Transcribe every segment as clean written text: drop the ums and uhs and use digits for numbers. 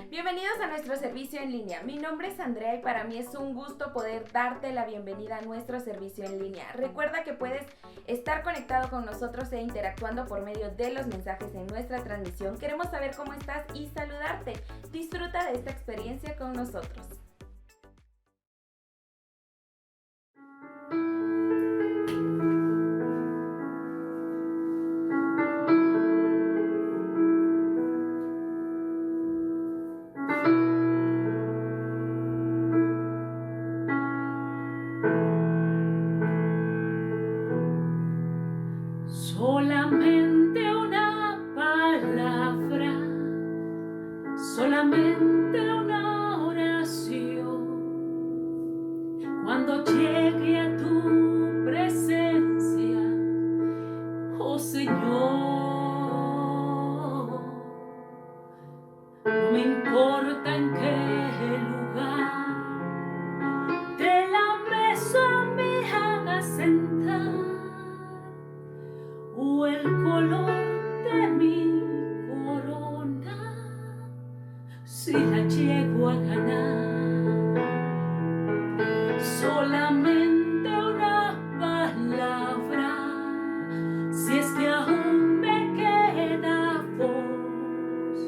Bienvenidos a nuestro servicio en línea. Mi nombre es Andrea y para mí es un gusto poder darte la bienvenida a nuestro servicio en línea. Recuerda que puedes estar conectado con nosotros e interactuando por medio de los mensajes en nuestra transmisión. Queremos saber cómo estás y saludarte. Disfruta de esta experiencia con nosotros. Solamente una palabra, solamente una oración. Cuando llegue a tu presencia, oh Señor, no me importa en qué lugar de la mesa me hagas sentar, o el color de mi corona, si la llego a ganar. Solamente una palabra, si es que aún me queda voz,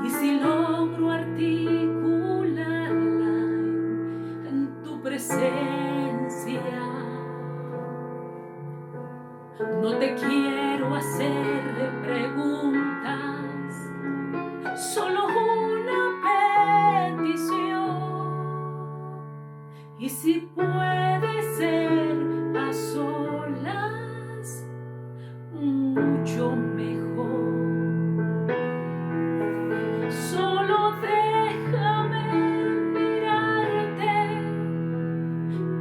y si logro articularla en tu presencia. No te quiero hacer preguntas, solo una petición. Y si puede ser a solas, mucho mejor. Solo déjame mirarte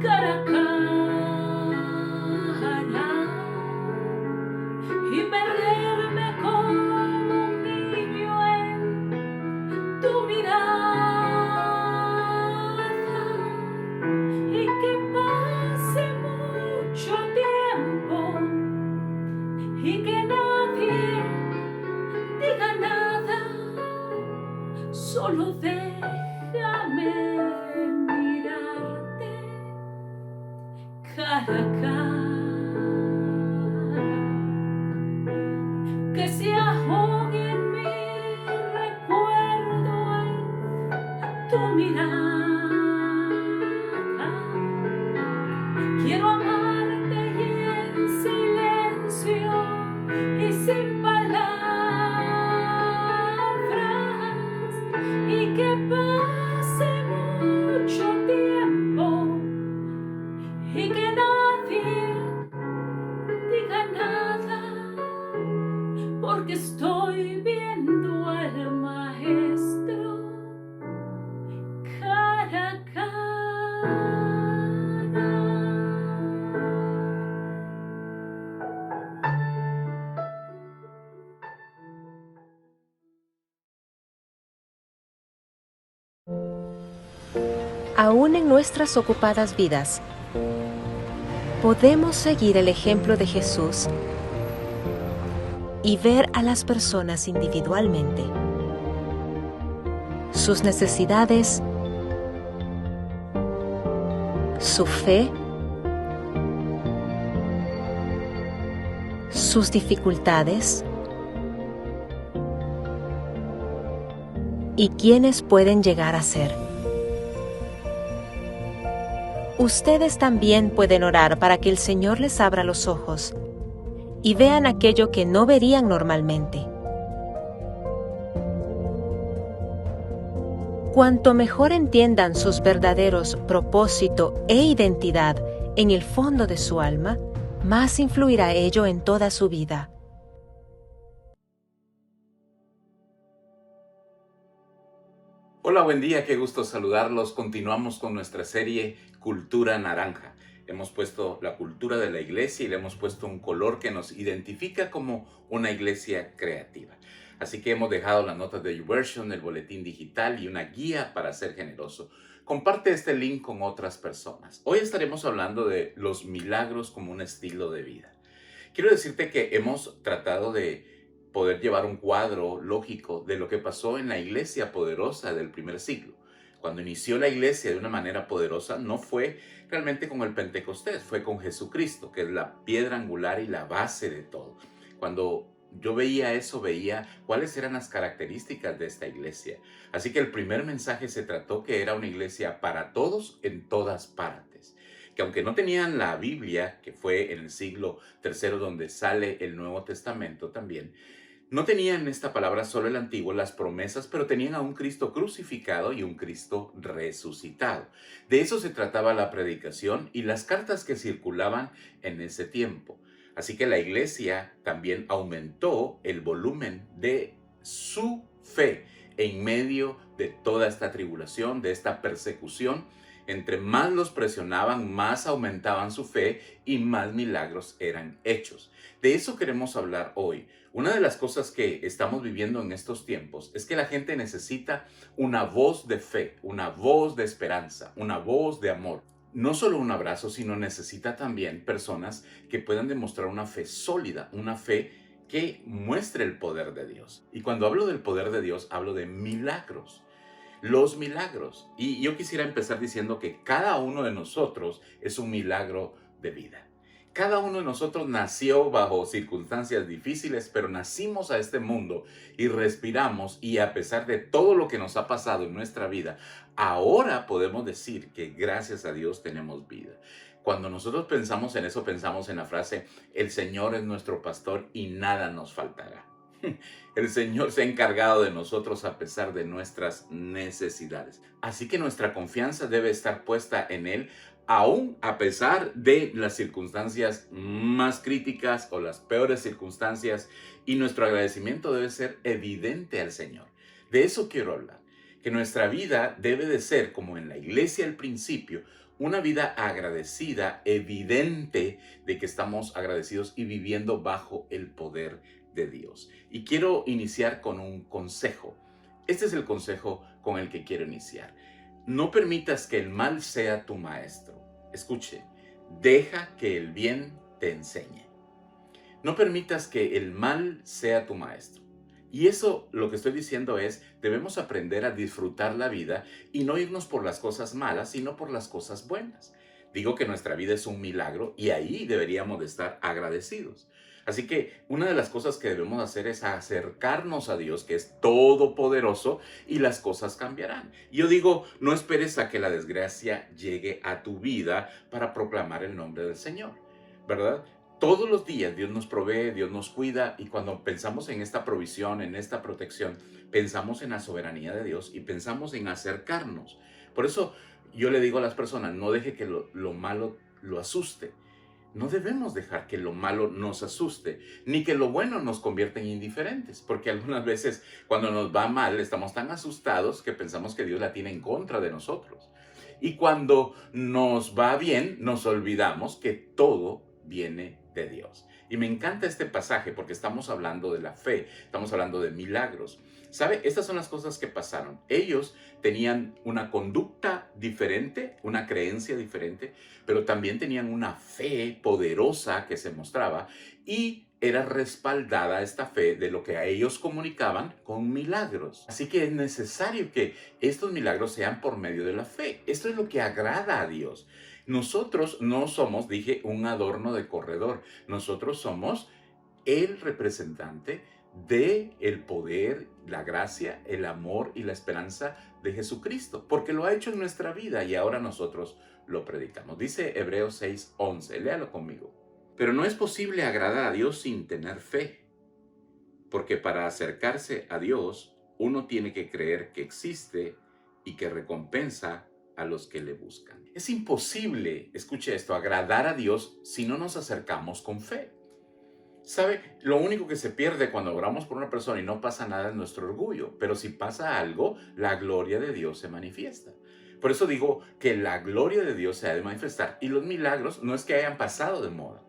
cara a cara y perderme como un niño en tu mirada, y que pase mucho tiempo y que nadie diga nada, solo déjame mirarte cara a cara. Que se ahogue en mi recuerdo en tu mirada. Quiero amarte y en silencio y sin palabras, y que pase mucho tiempo y que nadie diga nada, porque estoy viendo al Maestro cara a cara. Aún en nuestras ocupadas vidas, podemos seguir el ejemplo de Jesús y ver a las personas individualmente, sus necesidades, su fe, sus dificultades y quiénes pueden llegar a ser. Ustedes también pueden orar para que el Señor les abra los ojos y vean aquello que no verían normalmente. Cuanto mejor entiendan sus verdaderos propósito e identidad en el fondo de su alma, más influirá ello en toda su vida. Hola, buen día, qué gusto saludarlos. Continuamos con nuestra serie Cultura Naranja. Hemos puesto la cultura de la iglesia y le hemos puesto un color que nos identifica como una iglesia creativa. Así que hemos dejado las notas de YouVersion, el boletín digital y una guía para ser generoso. Comparte este link con otras personas. Hoy estaremos hablando de los milagros como un estilo de vida. Quiero decirte que hemos tratado de poder llevar un cuadro lógico de lo que pasó en la iglesia poderosa del primer siglo. Cuando inició la iglesia de una manera poderosa, no fue realmente con el Pentecostés, fue con Jesucristo, que es la piedra angular y la base de todo. Cuando yo veía eso, veía cuáles eran las características de esta iglesia. Así que el primer mensaje se trató que era una iglesia para todos en todas partes. Que aunque no tenían la Biblia, que fue en el siglo III donde sale el Nuevo Testamento también, no tenían en esta palabra solo el antiguo, las promesas, pero tenían a un Cristo crucificado y un Cristo resucitado. De eso se trataba la predicación y las cartas que circulaban en ese tiempo. Así que la iglesia también aumentó el volumen de su fe en medio de toda esta tribulación, de esta persecución. Entre más los presionaban, más aumentaban su fe y más milagros eran hechos. De eso queremos hablar hoy. Una de las cosas que estamos viviendo en estos tiempos es que la gente necesita una voz de fe, una voz de esperanza, una voz de amor. No solo un abrazo, sino necesita también personas que puedan demostrar una fe sólida, una fe que muestre el poder de Dios. Y cuando hablo del poder de Dios, hablo de milagros. Los milagros. Y yo quisiera empezar diciendo que cada uno de nosotros es un milagro de vida. Cada uno de nosotros nació bajo circunstancias difíciles, pero nacimos a este mundo y respiramos, y a pesar de todo lo que nos ha pasado en nuestra vida, ahora podemos decir que gracias a Dios tenemos vida. Cuando nosotros pensamos en eso, pensamos en la frase, el Señor es nuestro pastor y nada nos faltará. El Señor se ha encargado de nosotros a pesar de nuestras necesidades. Así que nuestra confianza debe estar puesta en Él, aún a pesar de las circunstancias más críticas o las peores circunstancias, y nuestro agradecimiento debe ser evidente al Señor. De eso quiero hablar, que nuestra vida debe de ser, como en la iglesia al principio, una vida agradecida, evidente de que estamos agradecidos y viviendo bajo el poder de Dios. Y quiero iniciar con un consejo. Este es el consejo con el que quiero iniciar. No permitas que el mal sea tu maestro. Escuche, deja que el bien te enseñe. No permitas que el mal sea tu maestro. Y eso, lo que estoy diciendo es, debemos aprender a disfrutar la vida y no irnos por las cosas malas, sino por las cosas buenas. Digo que nuestra vida es un milagro y ahí deberíamos de estar agradecidos. Así que una de las cosas que debemos hacer es acercarnos a Dios, que es todopoderoso, y las cosas cambiarán. Yo digo, no esperes a que la desgracia llegue a tu vida para proclamar el nombre del Señor, ¿verdad? Todos los días Dios nos provee, Dios nos cuida, y cuando pensamos en esta provisión, en esta protección, pensamos en la soberanía de Dios y pensamos en acercarnos. Por eso yo le digo a las personas, no deje que lo malo lo asuste. No debemos dejar que lo malo nos asuste, ni que lo bueno nos convierta en indiferentes, porque algunas veces cuando nos va mal estamos tan asustados que pensamos que Dios la tiene en contra de nosotros. Y cuando nos va bien, nos olvidamos que todo viene de Dios. Y me encanta este pasaje porque estamos hablando de la fe, estamos hablando de milagros. ¿Sabe? Estas son las cosas que pasaron. Ellos tenían una conducta diferente, una creencia diferente, pero también tenían una fe poderosa que se mostraba, y era respaldada esta fe de lo que a ellos comunicaban con milagros. Así que es necesario que estos milagros sean por medio de la fe. Esto es lo que agrada a Dios. Nosotros no somos, dije, un adorno de corredor. Nosotros somos el representante de el poder, la gracia, el amor y la esperanza de Jesucristo, porque lo ha hecho en nuestra vida y ahora nosotros lo predicamos. Dice Hebreos 6:11, léalo conmigo. Pero no es posible agradar a Dios sin tener fe, porque para acercarse a Dios uno tiene que creer que existe y que recompensa a los que le buscan. Es imposible, escuche esto, agradar a Dios si no nos acercamos con fe. ¿Sabe? Lo único que se pierde cuando oramos por una persona y no pasa nada es nuestro orgullo, pero si pasa algo, la gloria de Dios se manifiesta. Por eso digo que la gloria de Dios se ha de manifestar y los milagros no es que hayan pasado de moda,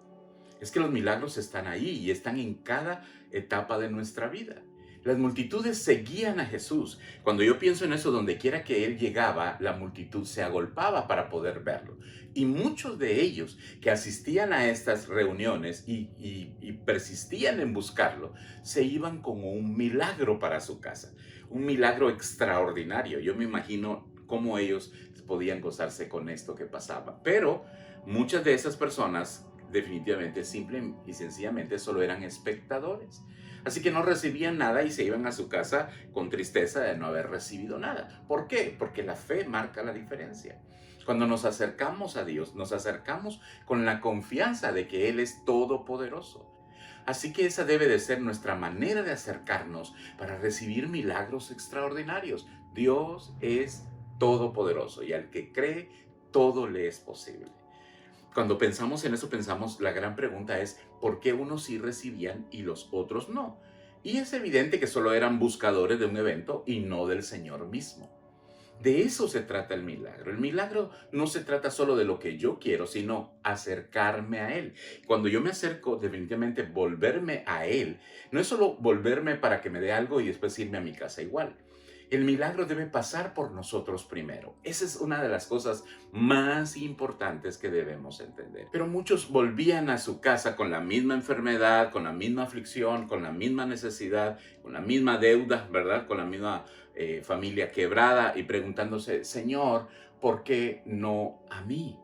es que los milagros están ahí y están en cada etapa de nuestra vida. Las multitudes seguían a Jesús. Cuando yo pienso en eso, donde quiera que Él llegaba, la multitud se agolpaba para poder verlo. Y muchos de ellos que asistían a estas reuniones y persistían en buscarlo, se iban como un milagro para su casa. Un milagro extraordinario. Yo me imagino cómo ellos podían gozarse con esto que pasaba. Pero muchas de esas personas definitivamente, simple y sencillamente, solo eran espectadores. Así que no recibían nada y se iban a su casa con tristeza de no haber recibido nada. ¿Por qué? Porque la fe marca la diferencia. Cuando nos acercamos a Dios, nos acercamos con la confianza de que Él es todopoderoso. Así que esa debe de ser nuestra manera de acercarnos para recibir milagros extraordinarios. Dios es todopoderoso y al que cree, todo le es posible. Cuando pensamos en eso, la gran pregunta es, ¿por qué unos sí recibían y los otros no? Y es evidente que solo eran buscadores de un evento y no del Señor mismo. De eso se trata el milagro. El milagro no se trata solo de lo que yo quiero, sino acercarme a Él. Cuando yo me acerco, definitivamente volverme a Él, no es solo volverme para que me dé algo y después irme a mi casa igual. El milagro debe pasar por nosotros primero. Esa es una de las cosas más importantes que debemos entender. Pero muchos volvían a su casa con la misma enfermedad, con la misma aflicción, con la misma necesidad, con la misma deuda, ¿verdad? Con la misma familia quebrada y preguntándose, Señor, ¿por qué no a mí?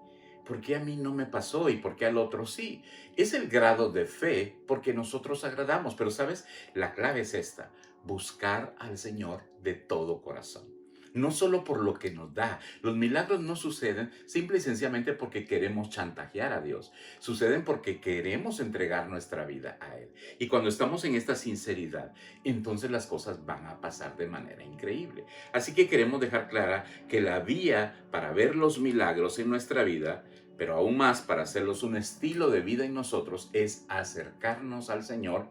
¿Por qué a mí no me pasó y por qué al otro sí? Es el grado de fe porque nosotros agradamos, pero ¿sabes? La clave es esta. Buscar al Señor de todo corazón. No solo por lo que nos da. Los milagros no suceden simple y sencillamente porque queremos chantajear a Dios. Suceden porque queremos entregar nuestra vida a Él. Y cuando estamos en esta sinceridad, entonces las cosas van a pasar de manera increíble. Así que queremos dejar clara que la vía para ver los milagros en nuestra vida, pero aún más para hacerlos un estilo de vida en nosotros, es acercarnos al Señor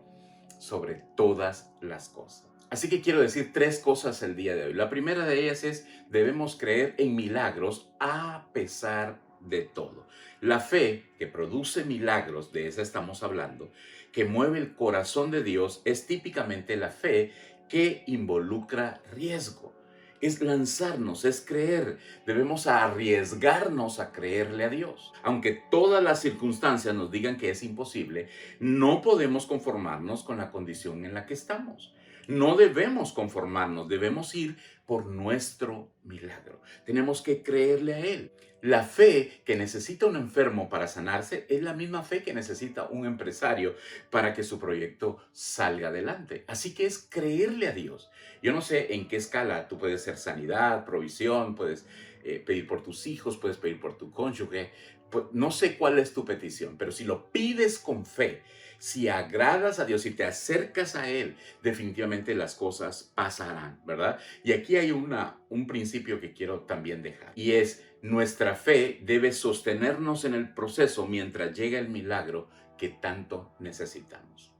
sobre todas las cosas. Así que quiero decir 3 cosas el día de hoy. La primera de ellas es, debemos creer en milagros a pesar de todo. La fe que produce milagros, de esa estamos hablando, que mueve el corazón de Dios, es típicamente la fe que involucra riesgo. Es lanzarnos, es creer. Debemos arriesgarnos a creerle a Dios. Aunque todas las circunstancias nos digan que es imposible, no podemos conformarnos con la condición en la que estamos. No debemos conformarnos, debemos ir por nuestro milagro. Tenemos que creerle a Él. La fe que necesita un enfermo para sanarse es la misma fe que necesita un empresario para que su proyecto salga adelante. Así que es creerle a Dios. Yo no sé en qué escala tú puedes ser sanidad, provisión, puedes pedir por tus hijos, puedes pedir por tu cónyuge. No sé cuál es tu petición, pero si lo pides con fe, si agradas a Dios y te acercas a Él, definitivamente las cosas pasarán, ¿verdad? Y aquí hay un principio que quiero también dejar. Y es, nuestra fe debe sostenernos en el proceso mientras llega el milagro que tanto necesitamos.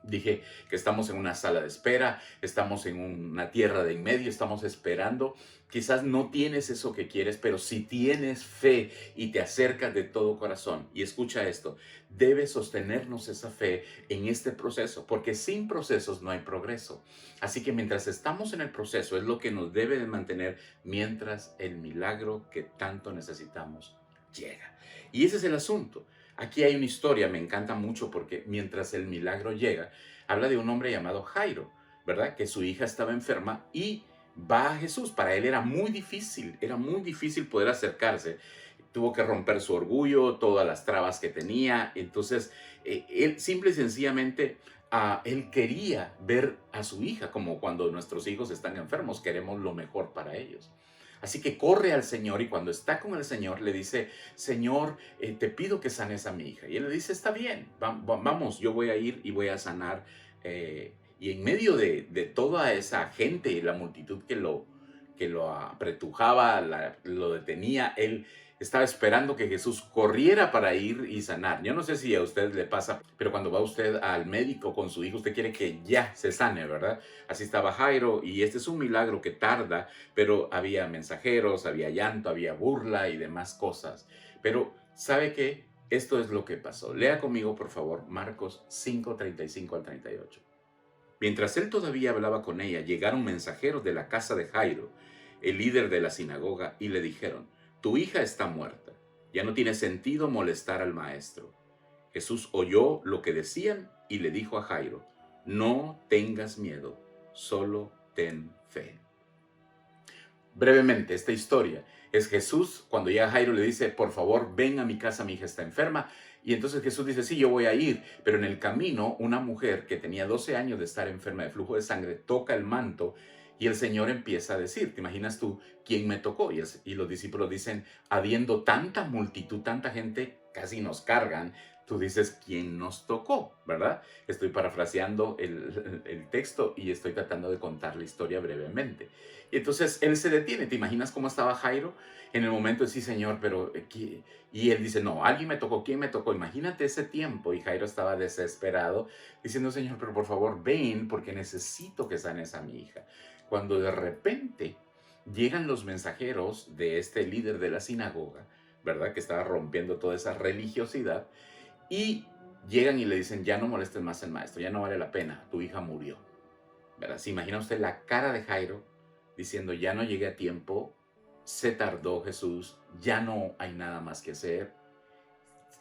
Dije que estamos en una sala de espera, estamos en una tierra de en medio, estamos esperando. Quizás no tienes eso que quieres, pero si tienes fe y te acercas de todo corazón, y escucha esto, debe sostenernos esa fe en este proceso, porque sin procesos no hay progreso. Así que mientras estamos en el proceso es lo que nos debe de mantener mientras el milagro que tanto necesitamos llega. Y ese es el asunto. Aquí hay una historia, me encanta mucho porque mientras el milagro llega, habla de un hombre llamado Jairo, ¿verdad? Que su hija estaba enferma y va a Jesús. Para él era muy difícil poder acercarse. Tuvo que romper su orgullo, todas las trabas que tenía. Entonces, él simple y sencillamente, él quería ver a su hija, como cuando nuestros hijos están enfermos, queremos lo mejor para ellos. Así que corre al Señor y cuando está con el Señor le dice, Señor, te pido que sanes a mi hija. Y él le dice, está bien, vamos, yo voy a ir y voy a sanar. Y en medio de toda esa gente y la multitud que lo apretujaba, lo detenía, él estaba esperando que Jesús corriera para ir y sanar. Yo no sé si a usted le pasa, pero cuando va usted al médico con su hijo, usted quiere que ya se sane, ¿verdad? Así estaba Jairo, y este es un milagro que tarda, pero había mensajeros, había llanto, había burla y demás cosas. Pero, ¿sabe qué? Esto es lo que pasó. Lea conmigo, por favor, Marcos 5:35 al 38. Mientras él todavía hablaba con ella, llegaron mensajeros de la casa de Jairo, el líder de la sinagoga, y le dijeron: tu hija está muerta, ya no tiene sentido molestar al maestro. Jesús oyó lo que decían y le dijo a Jairo: no tengas miedo, solo ten fe. Brevemente, esta historia es Jesús, cuando llega Jairo, le dice: por favor, ven a mi casa, mi hija está enferma. Y entonces Jesús dice: sí, yo voy a ir. Pero en el camino, una mujer que tenía 12 años de estar enferma de flujo de sangre toca el manto, y el Señor empieza a decir, ¿te imaginas tú quién me tocó? Y los discípulos dicen, habiendo tanta multitud, tanta gente, casi nos cargan. Tú dices, ¿quién nos tocó? ¿Verdad? Estoy parafraseando el texto y estoy tratando de contar la historia brevemente. Y entonces él se detiene. ¿Te imaginas cómo estaba Jairo? En el momento de sí, Señor, pero... Y él dice, no, alguien me tocó. ¿Quién me tocó? Imagínate ese tiempo. Y Jairo estaba desesperado, diciendo, Señor, pero por favor, ven, porque necesito que sanes a mi hija. Cuando de repente llegan los mensajeros de este líder de la sinagoga, ¿verdad? Que estaba rompiendo toda esa religiosidad. Y llegan y le dicen, ya no molestes más al maestro, ya no vale la pena, tu hija murió. ¿Verdad? ¿Se imagina usted la cara de Jairo diciendo, ya no llegué a tiempo, se tardó Jesús, ya no hay nada más que hacer?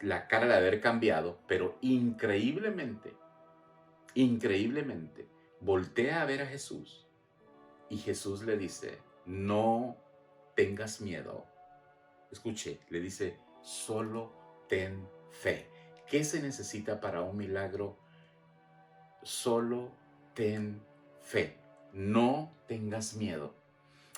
La cara de haber cambiado, pero increíblemente, voltea a ver a Jesús y Jesús le dice, no tengas miedo. Escuche, le dice, solo ten fe. ¿Qué se necesita para un milagro? Solo ten fe. No tengas miedo.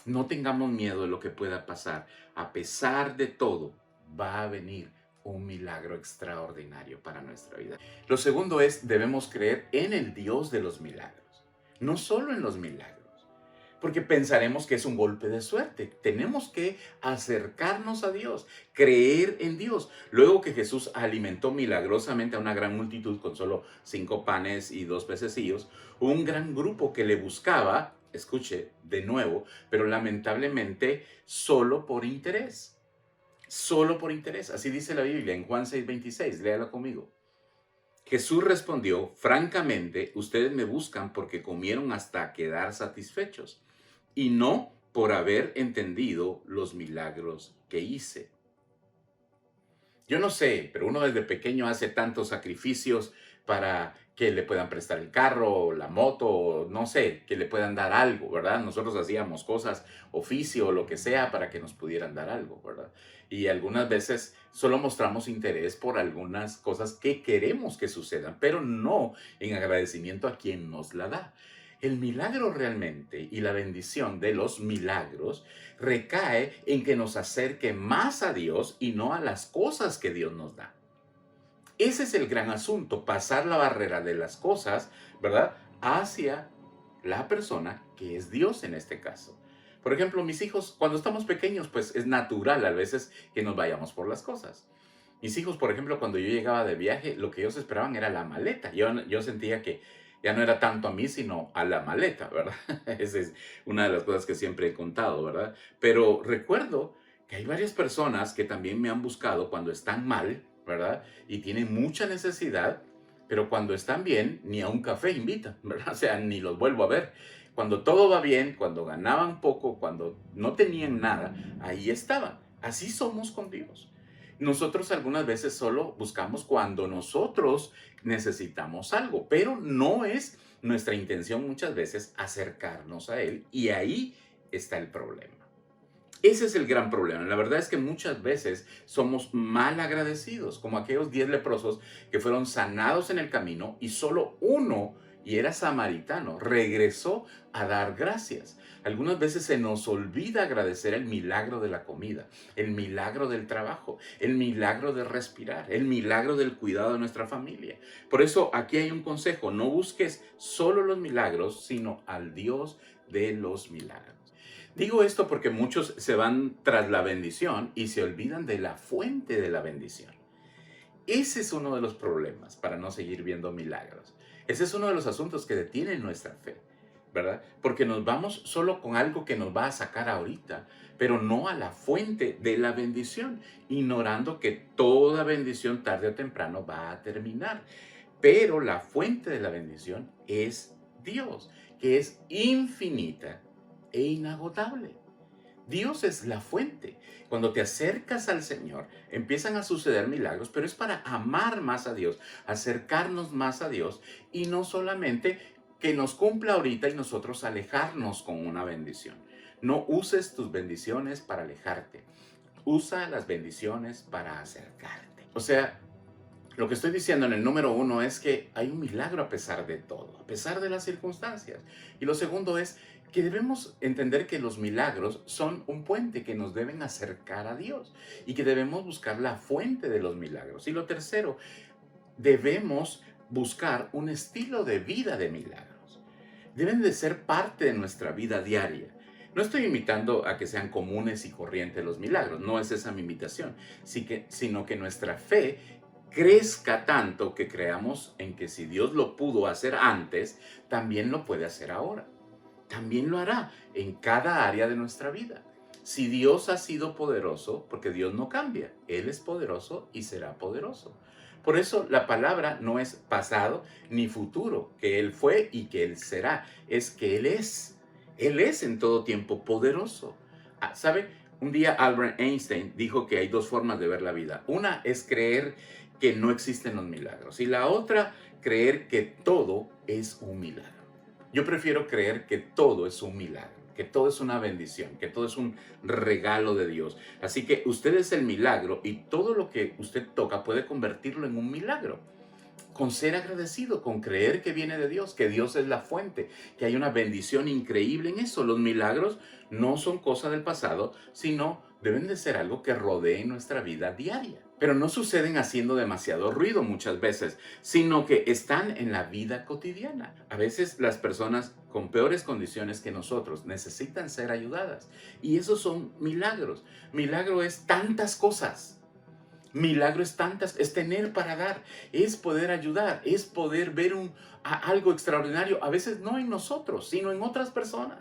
No tengamos miedo de lo que pueda pasar. A pesar de todo, va a venir un milagro extraordinario para nuestra vida. Lo segundo es, debemos creer en el Dios de los milagros. No solo en los milagros, porque pensaremos que es un golpe de suerte. Tenemos que acercarnos a Dios, creer en Dios. Luego que Jesús alimentó milagrosamente a una gran multitud con solo 5 panes y 2 pececillos, un gran grupo que le buscaba, escuche, de nuevo, pero lamentablemente solo por interés. Solo por interés. Así dice la Biblia en Juan 6:26. Léala conmigo. Jesús respondió, francamente, ustedes me buscan porque comieron hasta quedar satisfechos y no por haber entendido los milagros que hice. Yo no sé, pero uno desde pequeño hace tantos sacrificios para que le puedan prestar el carro, la moto, no sé, que le puedan dar algo, ¿verdad? Nosotros hacíamos cosas, oficio o lo que sea, para que nos pudieran dar algo, ¿verdad? Y algunas veces solo mostramos interés por algunas cosas que queremos que sucedan, pero no en agradecimiento a quien nos la da. El milagro realmente y la bendición de los milagros recae en que nos acerque más a Dios y no a las cosas que Dios nos da. Ese es el gran asunto, pasar la barrera de las cosas, ¿verdad?, hacia la persona que es Dios en este caso. Por ejemplo, mis hijos, cuando estamos pequeños, pues es natural a veces que nos vayamos por las cosas. Mis hijos, por ejemplo, cuando yo llegaba de viaje, lo que ellos esperaban era la maleta. Yo sentía que ya no era tanto a mí, sino a la maleta, ¿verdad? Esa es una de las cosas que siempre he contado, ¿verdad? Pero recuerdo que hay varias personas que también me han buscado cuando están mal, ¿verdad? Y tienen mucha necesidad, pero cuando están bien, ni a un café invitan, ¿verdad? O sea, ni los vuelvo a ver. Cuando todo va bien, cuando ganaban poco, cuando no tenían nada, ahí estaban. Así somos con Dios. Nosotros algunas veces solo buscamos cuando nosotros necesitamos algo, pero no es nuestra intención muchas veces acercarnos a Él, y ahí está el problema. Ese es el gran problema. La verdad es que muchas veces somos mal agradecidos, como aquellos 10 leprosos que fueron sanados en el camino y solo uno, y era samaritano, regresó a dar gracias. Algunas veces se nos olvida agradecer el milagro de la comida, el milagro del trabajo, el milagro de respirar, el milagro del cuidado de nuestra familia. Por eso aquí hay un consejo: no busques solo los milagros, sino al Dios de los milagros. Digo esto porque muchos se van tras la bendición y se olvidan de la fuente de la bendición. Ese es uno de los problemas para no seguir viendo milagros. Ese es uno de los asuntos que detienen nuestra fe, ¿verdad? Porque nos vamos solo con algo que nos va a sacar ahorita, pero no a la fuente de la bendición, ignorando que toda bendición tarde o temprano va a terminar. Pero la fuente de la bendición es Dios, que es infinita e inagotable. Dios es la fuente. Cuando te acercas al Señor, empiezan a suceder milagros, pero es para amar más a Dios, acercarnos más a Dios y no solamente que nos cumpla ahorita y nosotros alejarnos con una bendición. No uses tus bendiciones para alejarte. Usa las bendiciones para acercarte. O sea, lo que estoy diciendo en el número 1 es que hay un milagro a pesar de todo, a pesar de las circunstancias. Y lo segundo es que debemos entender que los milagros son un puente que nos deben acercar a Dios y que debemos buscar la fuente de los milagros. Y lo tercero, debemos buscar un estilo de vida de milagros. Deben de ser parte de nuestra vida diaria. No estoy invitando a que sean comunes y corrientes los milagros, no es esa mi invitación, sino que nuestra fe crezca tanto que creamos en que si Dios lo pudo hacer antes, también lo puede hacer ahora. También lo hará en cada área de nuestra vida. Si Dios ha sido poderoso, porque Dios no cambia, Él es poderoso y será poderoso. Por eso la palabra no es pasado ni futuro, que Él fue y que Él será, es que Él es. Él es en todo tiempo poderoso. ¿Sabe? Un día Albert Einstein dijo que hay dos formas de ver la vida. Una es creer que no existen los milagros y la otra, creer que todo es un milagro. Yo prefiero creer que todo es un milagro, que todo es una bendición, que todo es un regalo de Dios. Así que usted es el milagro y todo lo que usted toca puede convertirlo en un milagro. Con ser agradecido, con creer que viene de Dios, que Dios es la fuente, que hay una bendición increíble en eso. Los milagros no son cosa del pasado, sino deben de ser algo que rodee nuestra vida diaria. Pero no suceden haciendo demasiado ruido muchas veces, sino que están en la vida cotidiana. A veces las personas con peores condiciones que nosotros necesitan ser ayudadas. Y esos son milagros. Milagro es tantas cosas. Milagro es tantas, es tener para dar, es poder ayudar, es poder ver algo extraordinario. A veces no en nosotros, sino en otras personas.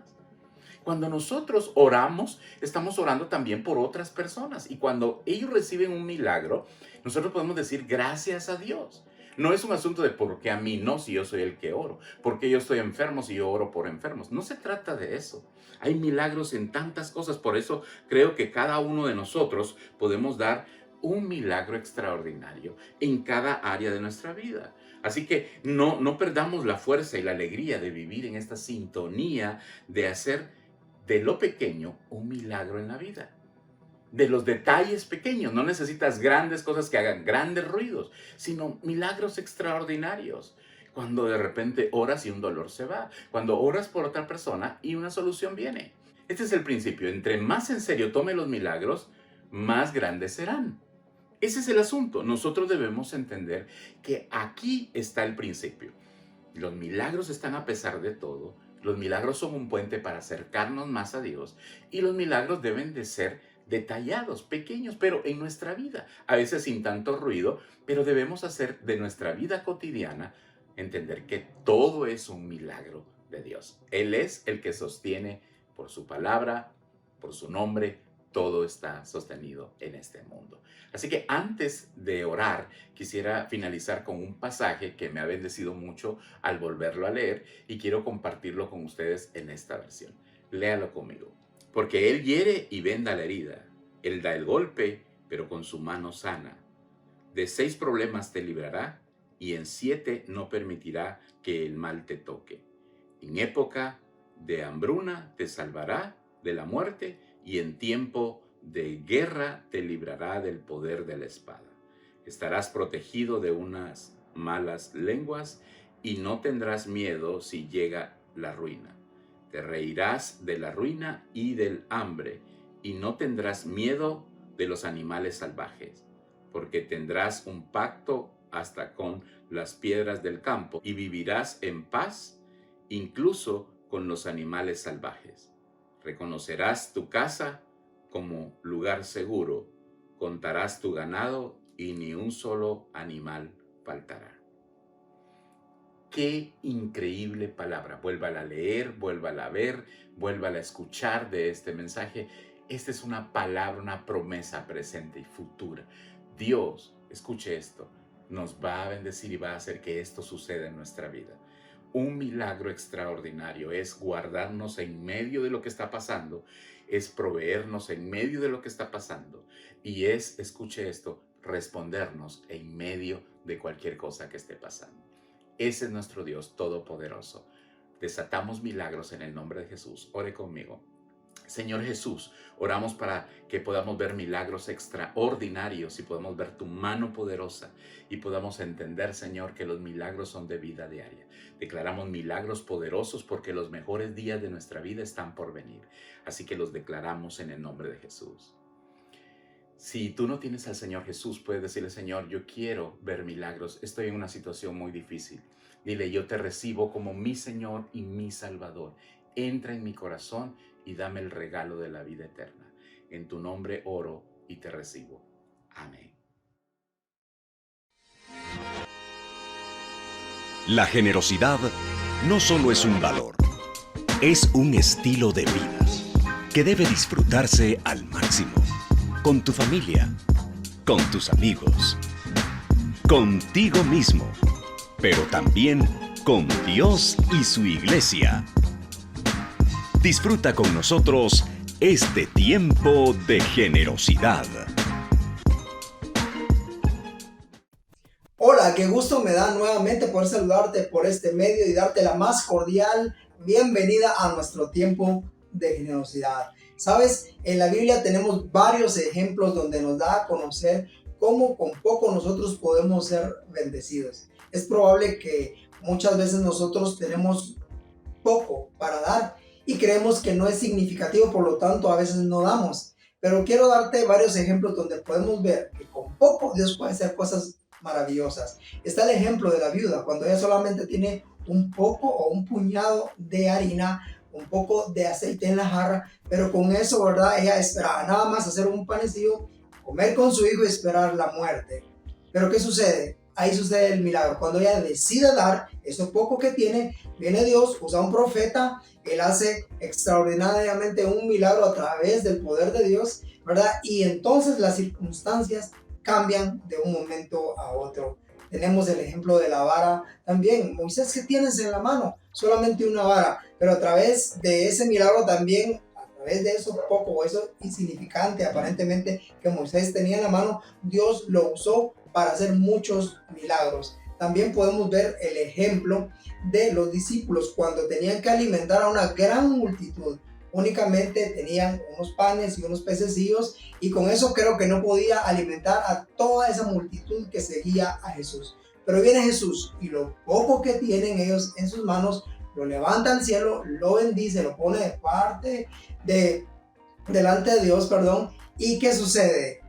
Cuando nosotros oramos, estamos orando también por otras personas. Y cuando ellos reciben un milagro, nosotros podemos decir gracias a Dios. No es un asunto de por qué a mí no, si yo soy el que oro. Por qué yo estoy enfermo si yo oro por enfermos. No se trata de eso. Hay milagros en tantas cosas. Por eso creo que cada uno de nosotros podemos dar un milagro extraordinario en cada área de nuestra vida. Así que no perdamos la fuerza y la alegría de vivir en esta sintonía de hacer de lo pequeño un milagro en la vida. De los detalles pequeños. No necesitas grandes cosas que hagan grandes ruidos, sino milagros extraordinarios. Cuando de repente oras y un dolor se va. Cuando oras por otra persona y una solución viene. Este es el principio. Entre más en serio tome los milagros, más grandes serán. Ese es el asunto. Nosotros debemos entender que aquí está el principio. Los milagros están a pesar de todo. Los milagros son un puente para acercarnos más a Dios. Y los milagros deben de ser detallados, pequeños, pero en nuestra vida. A veces sin tanto ruido, pero debemos hacer de nuestra vida cotidiana entender que todo es un milagro de Dios. Él es el que sostiene por su palabra, por su nombre. Todo está sostenido en este mundo. Así que antes de orar, quisiera finalizar con un pasaje que me ha bendecido mucho al volverlo a leer y quiero compartirlo con ustedes en esta versión. Léalo conmigo. Porque Él hiere y venda la herida. Él da el golpe, pero con su mano sana. De 6 problemas te librará y en 7 no permitirá que el mal te toque. En época de hambruna te salvará de la muerte y en tiempo de guerra te librará del poder de la espada. Estarás protegido de unas malas lenguas y no tendrás miedo si llega la ruina. Te reirás de la ruina y del hambre y no tendrás miedo de los animales salvajes, porque tendrás un pacto hasta con las piedras del campo y vivirás en paz incluso con los animales salvajes. Reconocerás tu casa como lugar seguro, contarás tu ganado y ni un solo animal faltará. Qué increíble palabra. Vuélvala a leer, vuélvala a ver, vuélvala a escuchar de este mensaje. Esta es una palabra, una promesa presente y futura. Dios, escuche esto, nos va a bendecir y va a hacer que esto suceda en nuestra vida. Un milagro extraordinario es guardarnos en medio de lo que está pasando, es proveernos en medio de lo que está pasando y es, escuche esto, respondernos en medio de cualquier cosa que esté pasando. Ese es nuestro Dios todopoderoso. Desatamos milagros en el nombre de Jesús. Ore conmigo. Señor Jesús, oramos para que podamos ver milagros extraordinarios y podamos ver tu mano poderosa y podamos entender, Señor, que los milagros son de vida diaria. Declaramos milagros poderosos porque los mejores días de nuestra vida están por venir. Así que los declaramos en el nombre de Jesús. Si tú no tienes al Señor Jesús, puedes decirle, Señor, yo quiero ver milagros. Estoy en una situación muy difícil. Dile, yo te recibo como mi Señor y mi Salvador. Entra en mi corazón y dame el regalo de la vida eterna. En tu nombre oro y te recibo. Amén. La generosidad no solo es un valor, es un estilo de vida que debe disfrutarse al máximo. Con tu familia, con tus amigos, contigo mismo, pero también con Dios y su iglesia. Disfruta con nosotros este tiempo de generosidad. Hola, qué gusto me da nuevamente poder saludarte por este medio y darte la más cordial bienvenida a nuestro tiempo de generosidad. Sabes, en la Biblia tenemos varios ejemplos donde nos da a conocer cómo con poco nosotros podemos ser bendecidos. Es probable que muchas veces nosotros tenemos poco para dar y creemos que no es significativo, por lo tanto a veces no damos. Pero quiero darte varios ejemplos donde podemos ver que con poco Dios puede hacer cosas maravillosas. Está el ejemplo de la viuda, cuando ella solamente tiene un poco o un puñado de harina, un poco de aceite en la jarra, pero con eso, ¿verdad? Ella esperaba nada más hacer un panecillo, comer con su hijo y esperar la muerte. Pero ¿qué sucede? Ahí sucede el milagro. Cuando ella decide dar eso poco que tiene, viene Dios, usa un profeta, él hace extraordinariamente un milagro a través del poder de Dios, ¿verdad? Y entonces las circunstancias cambian de un momento a otro. Tenemos el ejemplo de la vara también. Moisés, ¿qué tienes en la mano? Solamente una vara, pero a través de ese milagro también, a través de eso poco o eso insignificante aparentemente que Moisés tenía en la mano, Dios lo usó para hacer muchos milagros. También podemos ver el ejemplo de los discípulos cuando tenían que alimentar a una gran multitud. Únicamente tenían unos panes y unos pececillos y con eso creo que no podía alimentar a toda esa multitud que seguía a Jesús. Pero viene Jesús y lo poco que tienen ellos en sus manos lo levanta al cielo, lo bendice, lo pone delante de Dios, ¿Y qué sucede?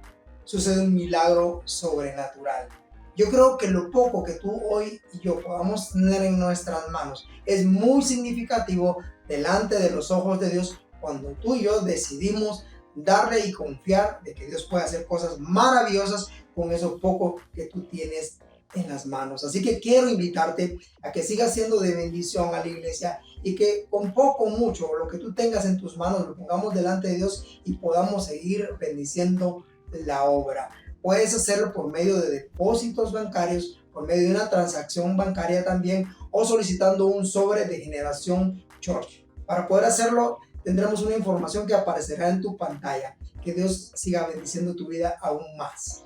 Sucede un milagro sobrenatural. Yo creo que lo poco que tú hoy y yo podamos tener en nuestras manos es muy significativo delante de los ojos de Dios cuando tú y yo decidimos darle y confiar de que Dios puede hacer cosas maravillosas con eso poco que tú tienes en las manos. Así que quiero invitarte a que sigas siendo de bendición a la iglesia y que con poco o mucho lo que tú tengas en tus manos lo pongamos delante de Dios y podamos seguir bendiciendo la obra. Puedes hacerlo por medio de depósitos bancarios, por medio de una transacción bancaria también o solicitando un sobre de Generación Church. Para poder hacerlo tendremos una información que aparecerá en tu pantalla. Que Dios siga bendiciendo tu vida aún más.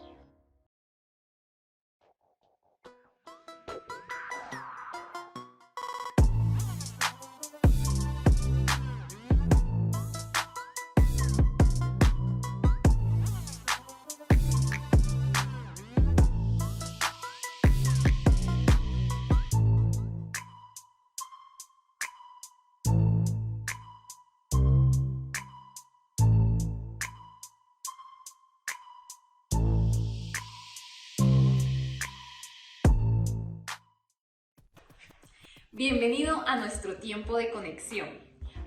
Bienvenido a nuestro tiempo de conexión.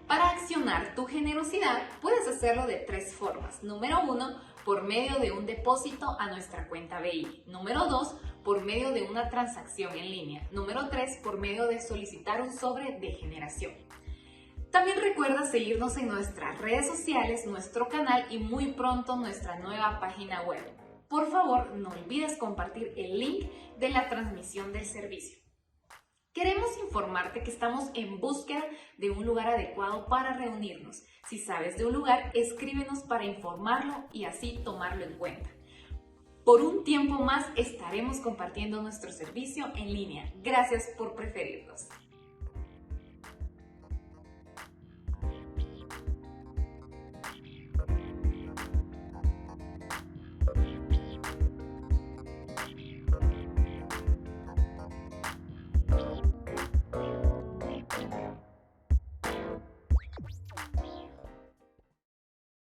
Para accionar tu generosidad, puedes hacerlo de 3 formas. Número 1, por medio de un depósito a nuestra cuenta BI. Número 2, por medio de una transacción en línea. Número 3, por medio de solicitar un sobre de generación. También recuerda seguirnos en nuestras redes sociales, nuestro canal y muy pronto nuestra nueva página web. Por favor, no olvides compartir el link de la transmisión del servicio. Queremos informarte que estamos en búsqueda de un lugar adecuado para reunirnos. Si sabes de un lugar, escríbenos para informarlo y así tomarlo en cuenta. Por un tiempo más estaremos compartiendo nuestro servicio en línea. Gracias por preferirnos.